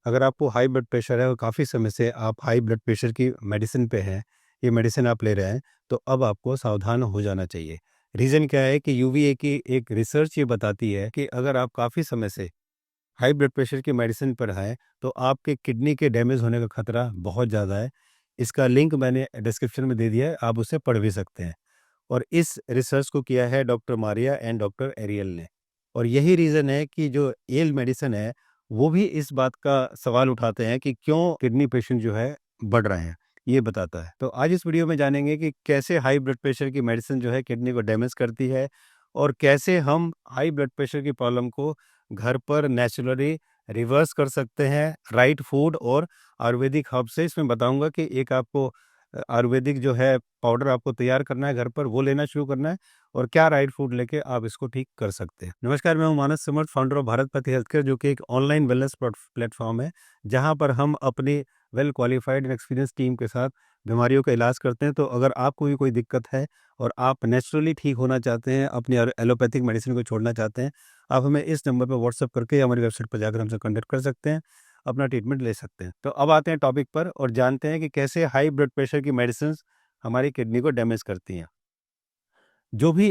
अगर आपको high blood pressure है और काफ़ी समय से आप हाई ब्लड प्रेशर की मेडिसिन पे हैं, ये मेडिसिन आप ले रहे हैं, तो अब आपको सावधान हो जाना चाहिए। रीज़न क्या है कि यूवीए की एक रिसर्च ये बताती है कि अगर आप काफ़ी समय से हाई ब्लड प्रेशर की मेडिसिन पर हैं, तो आपके किडनी के डैमेज होने का खतरा बहुत ज़्यादा है। इसका लिंक मैंने डिस्क्रिप्शन में दे दिया है, आप उसे पढ़ भी सकते हैं। और इस रिसर्च को किया है doctor Maria and doctor Ariel ने। और यही रीज़न है कि जो येल मेडिसिन है, वो भी इस बात का सवाल उठाते हैं कि क्यों किडनी पेशेंट जो है बढ़ रहे हैं, ये बताता है। तो आज इस वीडियो में जानेंगे कि कैसे हाई ब्लड प्रेशर की मेडिसिन जो है किडनी को डैमेज करती है और कैसे हम हाई ब्लड प्रेशर की प्रॉब्लम को घर पर नेचुरली रिवर्स कर सकते हैं राइट फूड और आयुर्वेदिक हर्ब से। इसमें बताऊंगा कि एक आपको आयुर्वेदिक जो है पाउडर आपको तैयार करना है घर पर, वो लेना शुरू करना है और क्या राइट फूड लेके आप इसको ठीक कर सकते हैं। नमस्कार, मैं हूं मानस समर्थ, फाउंडर ऑफ भारत पति हेल्थ केयर, जो कि एक ऑनलाइन वेलनेस प्लेटफॉर्म है जहां पर हम अपनी well qualified and experience team के साथ बीमारियों का इलाज करते हैं। तो अगर आपको भी कोई दिक्कत है और आप नेचुरली ठीक होना चाहते हैं, अपनी एलोपैथिक मेडिसिन को छोड़ना चाहते हैं, आप हमें इस नंबर पर व्हाट्सअप करके या हमारी वेबसाइट पर जाकर हमसे कॉन्टैक्ट कर सकते हैं, अपना ट्रीटमेंट ले सकते हैं। तो अब आते हैं टॉपिक पर और जानते हैं कि कैसे हाई ब्लड प्रेशर की मेडिसिन हमारी किडनी को डैमेज करती हैं। जो भी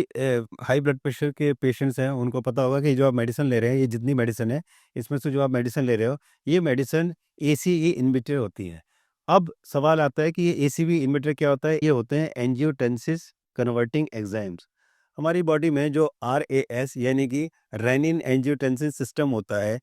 हाई ब्लड प्रेशर के पेशेंट्स हैं, उनको पता होगा कि जो आप मेडिसिन ले रहे हैं, ये जितनी मेडिसिन है, इसमें से जो आप मेडिसिन ले रहे हो, ये मेडिसिन एसीई इनहिबिटर होती है। अब सवाल आता है कि ये एसीई इनहिबिटर क्या होता है? ये होते हैं एंजियोटेंसिस कन्वर्टिंग एंजाइम्स। हमारी बॉडी में जो आरएएस यानी कि रेनिन एंजियोटेंसिन सिस्टम होता है,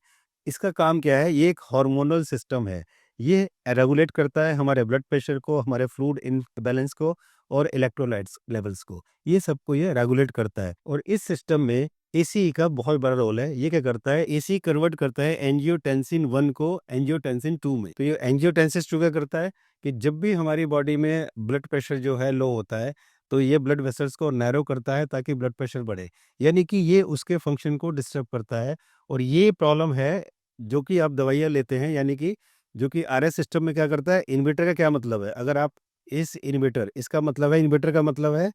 इसका काम क्या है? ये एक हार्मोनल सिस्टम है। ये रेगुलेट करता है हमारे ब्लड प्रेशर को, हमारे फ्लूइड इम्बैलेंस को और इलेक्ट्रोलाइट्स लेवल्स को। ये सबको ये रेगुलेट करता है और इस सिस्टम में एसीई का बहुत बड़ा रोल है। ये क्या करता है? एसीई कन्वर्ट करता है एंजियोटेंसिन 1 को एंजियोटेंसिन 2 में। तो ये एंजियोटेंसिन 2 क्या करता है कि जब भी हमारी बॉडी में ब्लड प्रेशर जो है लो होता है, तो ये ब्लड वेसल्स को नैरो करता है ताकि ब्लड प्रेशर बढ़े। यानी कि ये उसके फंक्शन को डिस्टर्ब करता है और ये प्रॉब्लम है जो कि आप दवाइयाँ लेते हैं, यानी कि जो कि आरएस सिस्टम में क्या करता है? इन्वर्टर का क्या मतलब है? अगर आप इस इन्वर्टर, इसका मतलब है, इन्वर्टर का मतलब है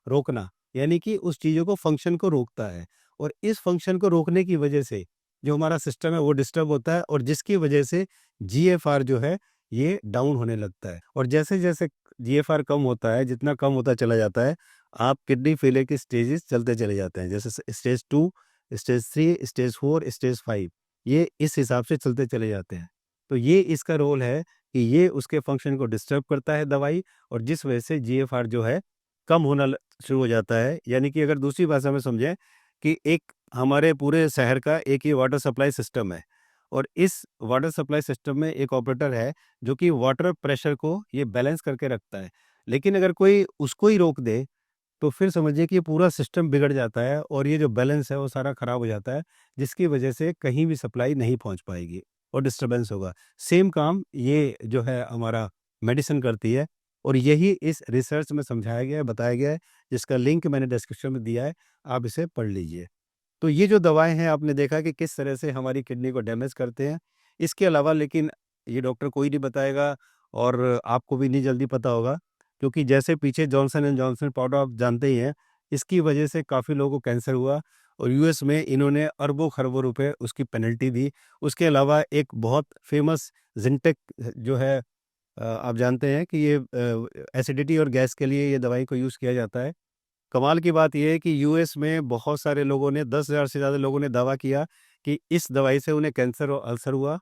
रोकना, यानी कि उस चीज़ों को फंक्शन को रोकता है और इस फंक्शन को रोकने की वजह से जो हमारा सिस्टम है वो डिस्टर्ब होता है और जिसकी वजह से जीएफआर जो है ये डाउन होने लगता है। और जैसे-जैसे जीएफआर कम होता है, जितना कम होता चला जाता है, आप किडनी फेलियर की स्टेजेस चलते चले जाते हैं। जैसे स्टेज 2, स्टेज 3, स्टेज 4, स्टेज 5, ये इस हिसाब से चलते चले जाते हैं। तो ये इसका रोल है कि ये उसके फंक्शन को डिस्टर्ब करता है दवाई, और जिस वजह से जीएफआर जो है कम होना शुरू हो जाता है। यानी कि अगर दूसरी भाषा में समझें कि एक हमारे पूरे शहर का एक ही वाटर सप्लाई सिस्टम है और इस वाटर सप्लाई सिस्टम में एक ऑपरेटर है जो कि वाटर प्रेशर को ये बैलेंस करके रखता है। लेकिन अगर कोई उसको ही रोक दे तो फिर समझिए कि ये पूरा सिस्टम बिगड़ जाता है और ये जो बैलेंस है वो सारा खराब हो जाता है, जिसकी वजह से कहीं भी सप्लाई नहीं पहुंच पाएगी और डिस्टरबेंस होगा। सेम काम ये जो है हमारा मेडिसिन करती है और यही इस रिसर्च में समझाया गया है, बताया गया है, जिसका लिंक मैंने डिस्क्रिप्शन में दिया है, आप इसे पढ़ लीजिए। तो ये जो दवाएं हैं, आपने देखा कि किस तरह से हमारी किडनी को डैमेज करते हैं। इसके अलावा लेकिन ये डॉक्टर कोई नहीं बताएगा और आपको भी नहीं जल्दी पता होगा, क्योंकि जैसे पीछे जॉनसन एंड जॉनसन पाउडर आप जानते ही हैं, इसकी वजह से काफ़ी लोगों को कैंसर हुआ और यूएस में इन्होंने अरबों खरबों रुपए उसकी पेनल्टी दी। उसके अलावा एक बहुत फेमस जिंटेक जो है, आप जानते हैं कि ये एसिडिटी और गैस के लिए ये दवाई को यूज़ किया जाता है। कमाल की बात ये है कि यूएस में बहुत सारे लोगों ने, 10,000 से ज़्यादा लोगों ने दावा किया कि इस दवाई से उन्हें कैंसर और अल्सर हुआ।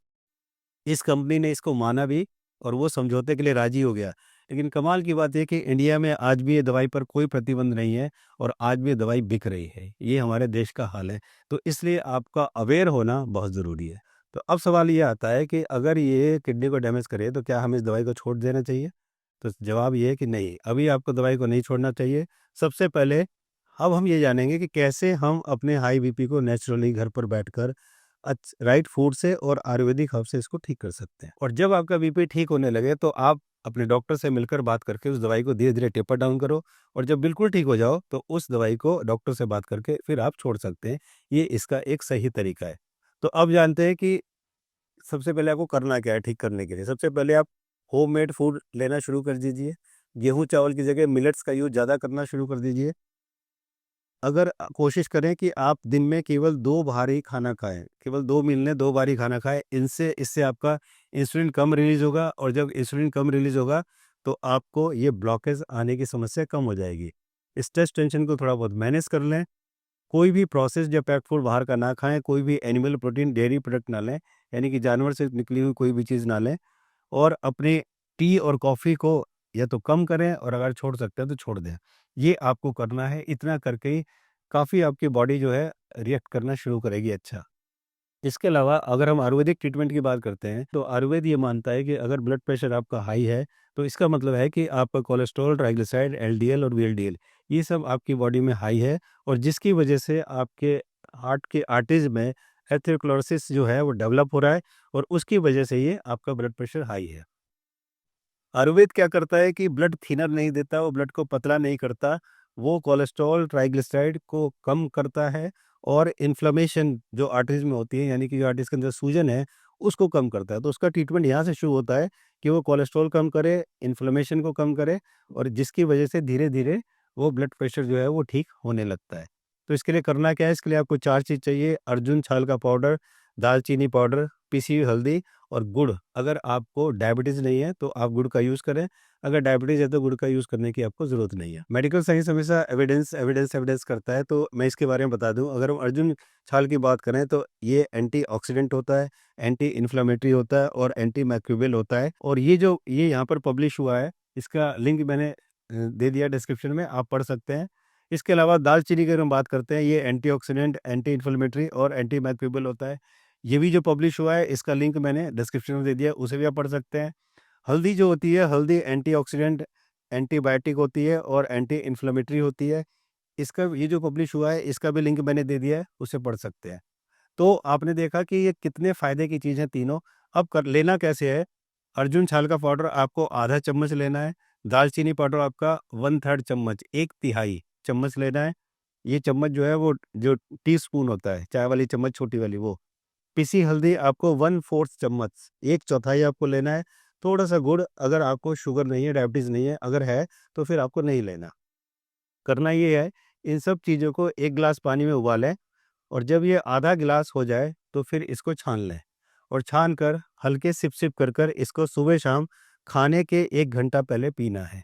इस कंपनी ने इसको माना भी और वो समझौते के लिए राज़ी हो गया। लेकिन कमाल की बात ये है कि इंडिया में आज भी ये दवाई पर कोई प्रतिबंध नहीं है और आज भी ये दवाई बिक रही है। ये हमारे देश का हाल है। तो इसलिए आपका अवेयर होना बहुत ज़रूरी है। तो अब सवाल ये आता है कि अगर ये किडनी को डैमेज करे तो क्या हमें इस दवाई को छोड़ देना चाहिए? तो जवाब ये है कि नहीं, अभी आपको दवाई को नहीं छोड़ना चाहिए। सबसे पहले अब हम ये जानेंगे कि कैसे हम अपने हाई बीपी को नेचुरली घर पर बैठकर राइट फूड से और आयुर्वेदिक हर्ब से इसको ठीक कर सकते हैं। और जब आपका बीपी ठीक होने लगे तो आप अपने डॉक्टर से मिलकर बात करके उस दवाई को धीरे-धीरे टेपर डाउन करो और जब बिल्कुल ठीक हो जाओ तो उस दवाई को डॉक्टर से बात करके फिर आप छोड़ सकते हैं। ये इसका एक सही तरीका है। तो अब जानते हैं कि सबसे पहले आपको करना क्या है ठीक करने के लिए। सबसे पहले आप होममेड फूड लेना शुरू कर दीजिए। गेहूँ चावल की जगह मिलेट्स का यूज़ ज़्यादा करना शुरू कर दीजिए। अगर कोशिश करें कि आप दिन में केवल 2 बार ही खाना खाएँ, केवल 2 मील में 2 बार ही खाना खाएँ, इससे आपका इंसुलिन कम रिलीज़ होगा और जब इंसुलिन कम रिलीज़ होगा, तो आपको ये ब्लॉकेज आने की समस्या कम हो जाएगी। स्ट्रेस टेंशन को थोड़ा बहुत मैनेज कर लें, कोई भी प्रोसेस्ड या पैक्ड फूड बाहर का ना खाएँ, कोई भी एनिमल प्रोटीन, डेयरी प्रोडक्ट ना लें, यानी कि जानवर से निकली हुई कोई भी चीज़ ना लें और अपने टी और कॉफ़ी को या तो कम करें और अगर छोड़ सकते हैं तो छोड़ दें। ये आपको करना है, इतना करके ही काफ़ी आपकी बॉडी जो है रिएक्ट करना शुरू करेगी अच्छा। इसके अलावा अगर हम आयुर्वेदिक ट्रीटमेंट की बात करते हैं, तो आयुर्वेद ये मानता है कि अगर ब्लड प्रेशर आपका हाई है, तो इसका मतलब है कि आपका कोलेस्ट्रॉल, ट्राइग्लिसराइड, एलडीएल और वीएलडीएल ये सब आपकी बॉडी में हाई है और जिसकी वजह से आपके हार्ट के आर्टरीज में एथेरोस्क्लेरोसिस जो है वो डेवलप हो रहा है और उसकी वजह से ये आपका ब्लड प्रेशर हाई है। आयुर्वेद क्या करता है कि ब्लड थिनर नहीं देता, वो ब्लड को पतला नहीं करता, वो कोलेस्ट्रॉल, ट्राइग्लिसराइड को कम करता है और इन्फ्लेमेशन जो आर्टरीज में होती है, यानी कि जो आर्टरीज के अंदर सूजन है, उसको कम करता है। तो उसका ट्रीटमेंट यहाँ से शुरू होता है कि वो कोलेस्ट्रॉल कम करे, इन्फ्लेमेशन को कम करे और जिसकी वजह से धीरे-धीरे वो ब्लड प्रेशर जो है वो ठीक होने लगता है। तो इसके लिए करना क्या है? इसके लिए आपको 4 चीज़ चाहिए, अर्जुन छाल का पाउडर, दालचीनी पाउडर, पिसी हुई हल्दी और गुड़। अगर आपको डायबिटीज़ नहीं है तो आप गुड़ का यूज़ करें, अगर डायबिटीज़ है तो गुड़ का यूज़ करने की आपको ज़रूरत नहीं है। मेडिकल साइंस हमेशा एविडेंस करता है, तो मैं इसके बारे में बता दूँ। अगर हम अर्जुन छाल की बात करें तो ये एंटीऑक्सीडेंट होता है, एंटी इन्फ्लेमेटरी होता है और एंटी माइक्रोबियल होता है और ये यहाँ पर पब्लिश हुआ है, इसका लिंक मैंने दे दिया डिस्क्रिप्शन में, आप पढ़ सकते हैं। इसके अलावा दालचीनी की अगर हम बात करते हैं, ये एंटीऑक्सीडेंट, एंटी इन्फ्लेमेटरी और एंटी माइक्रोबियल होता है। ये भी जो पब्लिश हुआ है, इसका लिंक मैंने डिस्क्रिप्शन में दे दिया, उसे भी आप पढ़ सकते हैं। हल्दी जो होती है, हल्दी एंटीऑक्सीडेंट, एंटीबायोटिक होती है और एंटी इन्फ्लेमेटरी होती है। इसका ये जो पब्लिश हुआ है, इसका भी लिंक मैंने दे दिया है, उसे पढ़ सकते हैं। तो आपने देखा कि ये कितने फ़ायदे की चीज़ है तीनों। अब कर लेना कैसे है? अर्जुन छाल का पाउडर आपको आधा चम्मच लेना है, दालचीनी पाउडर आपका 1/3 चम्मच, 1 तिहाई चम्मच लेना है। ये चम्मच जो है वो जो टीस्पून होता है, चाय वाली चम्मच छोटी वाली वो। पिसी हल्दी आपको 1/4 चम्मच, 1/4 आपको लेना है। थोड़ा-सा गुड़, अगर आपको शुगर नहीं है, डायबिटीज़ नहीं है, अगर है तो फिर आपको नहीं लेना। करना ये है, इन सब चीज़ों को 1 ग्लास पानी में उबालें और जब ये आधा गिलास हो जाए तो फिर इसको छान लें और छान कर हल्के सिप-सिप कर कर इसको सुबह-शाम खाने के 1 घंटा पहले पीना है।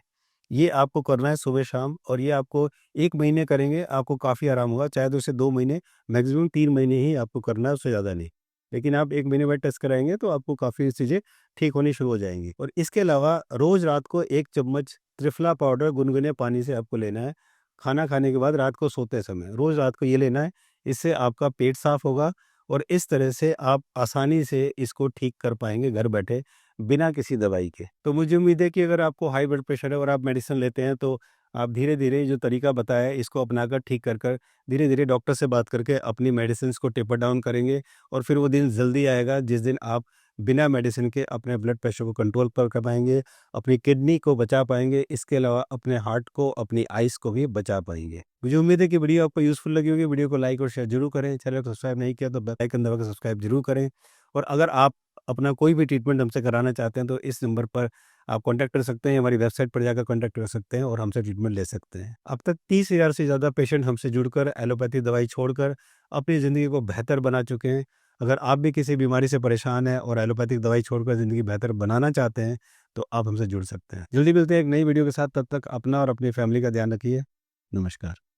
ये आपको करना है सुबह-शाम और ये आपको 1 महीने करेंगे, आपको काफ़ी आराम होगा। चाहे तो इसे 2 महीने, मैक्सिमम 3 महीने ही आपको करना है, उससे ज़्यादा नहीं। लेकिन आप 1 महीने बाद टेस्ट कराएँगे तो आपको काफ़ी चीज़ें ठीक होनी शुरू हो जाएँगी। और इसके अलावा रोज़ रात को 1 चम्मच त्रिफला पाउडर गुनगुने पानी से आपको लेना है। खाना खाने के बाद रात को सोते समय, रोज़ रात को ये लेना है। इससे आपका पेट साफ होगा और इस तरह से आप आसानी से इसको ठीक कर पाएँगे घर बैठे, बिना किसी दवाई के। तो मुझे उम्मीद है कि अगर आपको हाई ब्लड प्रेशर है और आप मेडिसिन लेते हैं तो आप धीरे-धीरे जो तरीका बताया है इसको अपनाकर ठीक कर धीरे-धीरे डॉक्टर से बात करके अपनी मेडिसिन्स को टेपर डाउन करेंगे और फिर वो दिन जल्दी आएगा जिस दिन आप बिना मेडिसिन के अपने ब्लड प्रेशर को कंट्रोल कर पाएँगे, अपनी किडनी को बचा पाएँगे, इसके अलावा अपने हार्ट को, अपनी आइज़ को भी बचा पाएँगे। मुझे उम्मीद है कि वीडियो आपको यूज़फुल लगी होगी। वीडियो को लाइक और शेयर ज़रूर करें। चैनल को सब्सक्राइब नहीं किया तो बेल आइकन दबाकर सब्सक्राइब ज़रूर करें। और अगर आप अपना कोई भी ट्रीटमेंट हमसे कराना चाहते हैं तो इस नंबर पर आप कॉन्टैक्ट कर सकते हैं, हमारी वेबसाइट पर जाकर कॉन्टैक्ट कर सकते हैं और हमसे ट्रीटमेंट ले सकते हैं। अब तक 30,000 से ज़्यादा पेशेंट हमसे जुड़कर एलोपैथी दवाई छोड़कर अपनी ज़िंदगी को बेहतर बना चुके हैं। अगर आप भी किसी बीमारी से परेशान हैं और एलोपैथिक दवाई छोड़कर ज़िंदगी बेहतर बनाना चाहते हैं, तो आप हमसे जुड़ सकते हैं। जल्दी मिलते हैं एक नई वीडियो के साथ, तब तक अपना और अपनी फैमिली का ध्यान रखिए। नमस्कार।